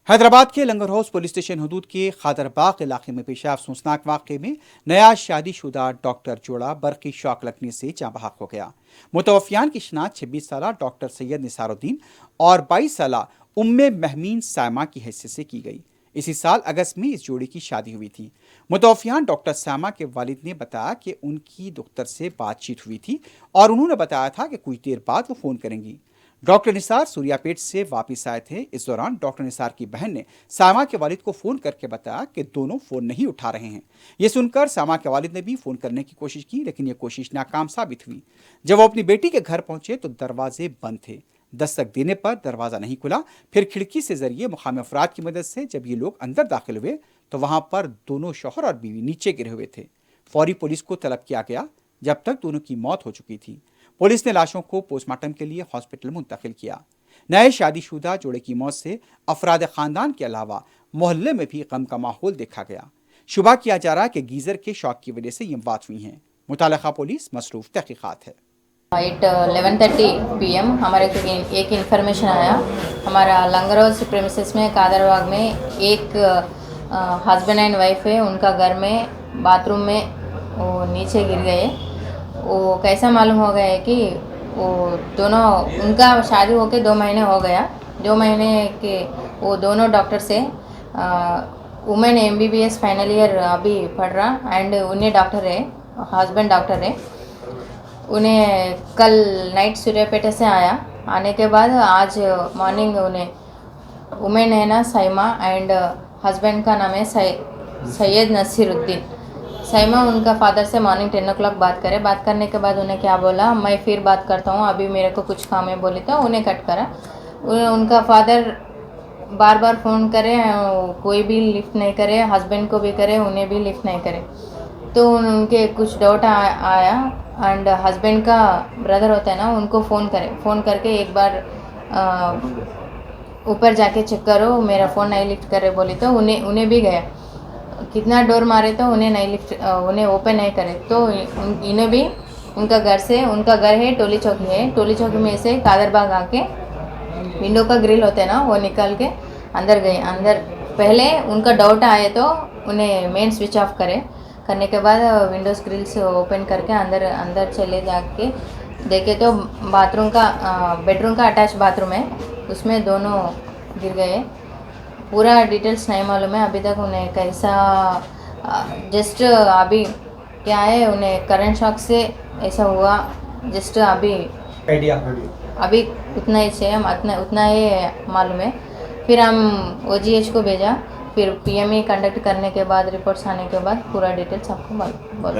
हैदराबाद के लंगर house police station हदूद के खादरबाग इलाके में पेश अफसोसनाक वाक़े में नया शादीशुदा डॉक्टर जोड़ा बरक़ी शॉक लगने से जाँ बहक हो गया। मुतवफ़ियान की शनाख्त 26 साला डॉक्टर सैयद निसारुद्दीन और 22 साला उम्मे महमीन सायमा की हैसियत से की गई। इसी साल अगस्त में इस जोड़ी की शादी हुई थी। मुतवफ़ियान डॉक्टर सायमा के वालिद ने बताया कि उनकी दुख्तर से बातचीत हुई थी और उन्होंने बताया था कि कुछ देर बाद वो फ़ोन करेंगी। डॉक्टर निसार सूर्यापेट से वापस आए थे। इस दौरान डॉक्टर निसार की बहन ने सायमा के वालिद को फोन करके बताया कि दोनों फोन नहीं उठा रहे हैं। ये सुनकर सायमा के वालिद ने भी फोन करने की कोशिश की, लेकिन ये कोशिश नाकाम साबित हुई। जब वो अपनी बेटी के घर पहुंचे तो दरवाजे बंद थे। दस्तक देने पर दरवाजा नहीं खुला। फिर खिड़की से जरिए मुकामी अफराद की मदद से जब ये लोग अंदर दाखिल हुए तो वहां पर दोनों शौहर और बीवी नीचे गिरे हुए थे। फौरी पुलिस को तलब किया गया, जब तक दोनों की मौत हो चुकी थी। पुलिस ने लाशों को पोस्टमार्टम के लिए हॉस्पिटल मुंतकिल किया। नए शादीशुदा जोड़े की मौत से अफराद खानदान के अलावा मोहल्ले में भी गम का माहौल देखा गया। शुबा किया जा रहा है कि गीजर के शॉक की वजह से ये बात हुई हैं। मुतालिका पुलिस मसरूफ तहकीकात है। 11:30 PM हमारे को एक इन्फॉर्मेशन आया। हमारा लंगर हाउस प्रेमिसेस में कादरबाग में एक हस्बैंड एंड वाइफ है, उनका घर में बाथरूम में वो नीचे गिर गए। वो कैसा मालूम हो गया है कि वो दोनों, उनका शादी होके 2 महीने हो गया। 2 महीने के वो दोनों डॉक्टर से वुमेन MBBS फाइनल ईयर अभी पढ़ रहा एंड उन्हें डॉक्टर है, हस्बैंड डॉक्टर है। उन्हें कल नाइट सूर्यापेट से आया। आने के बाद आज मॉर्निंग उन्हें वुमेन है ना साइमा एंड हस्बैंड का नाम है सैयद नसीरुद्दीन। साइमा उनका फादर से मॉर्निंग 10 o'clock बात करने के बाद उन्हें क्या बोला, मैं फिर बात करता हूँ, अभी मेरे को कुछ काम है बोली तो उन्हें कट करा। उनका फादर बार बार फ़ोन करे, कोई भी लिफ्ट नहीं करे, हस्बैंड को भी करे, उन्हें भी लिफ्ट नहीं करे। तो उनके कुछ डाउट आया एंड हस्बैंड का ब्रदर होता है ना, उनको फ़ोन करके एक बार ऊपर जाके चेक करो, मेरा फ़ोन नहीं लिफ्ट करे बोली तो उन्हें भी गया। कितना डोर मारे तो उन्हें नहीं लिफ्ट, उन्हें ओपन नहीं करे तो इन्हें भी उनका घर है टोली चौकी है। टोली चौकी में से कादरबाग आके विंडो का ग्रिल होता है ना, वो निकाल के अंदर गए। अंदर पहले उनका डाउट आए तो उन्हें मेन स्विच ऑफ करने के बाद विंडोज़ ग्रिल से ओपन करके अंदर चले जाके देखे तो बेडरूम का अटैच बाथरूम है, उसमें दोनों गिर गए। पूरा डिटेल्स नहीं मालूम है अभी तक उन्हें कैसा, जस्ट अभी क्या है, उन्हें करंट शॉक से ऐसा हुआ, जस्ट अभी उतना ही से उतना ही मालूम है। फिर हम OGH को भेजा, फिर PME कंडक्ट करने के बाद रिपोर्ट्स आने के बाद पूरा डिटेल्स आपको बोल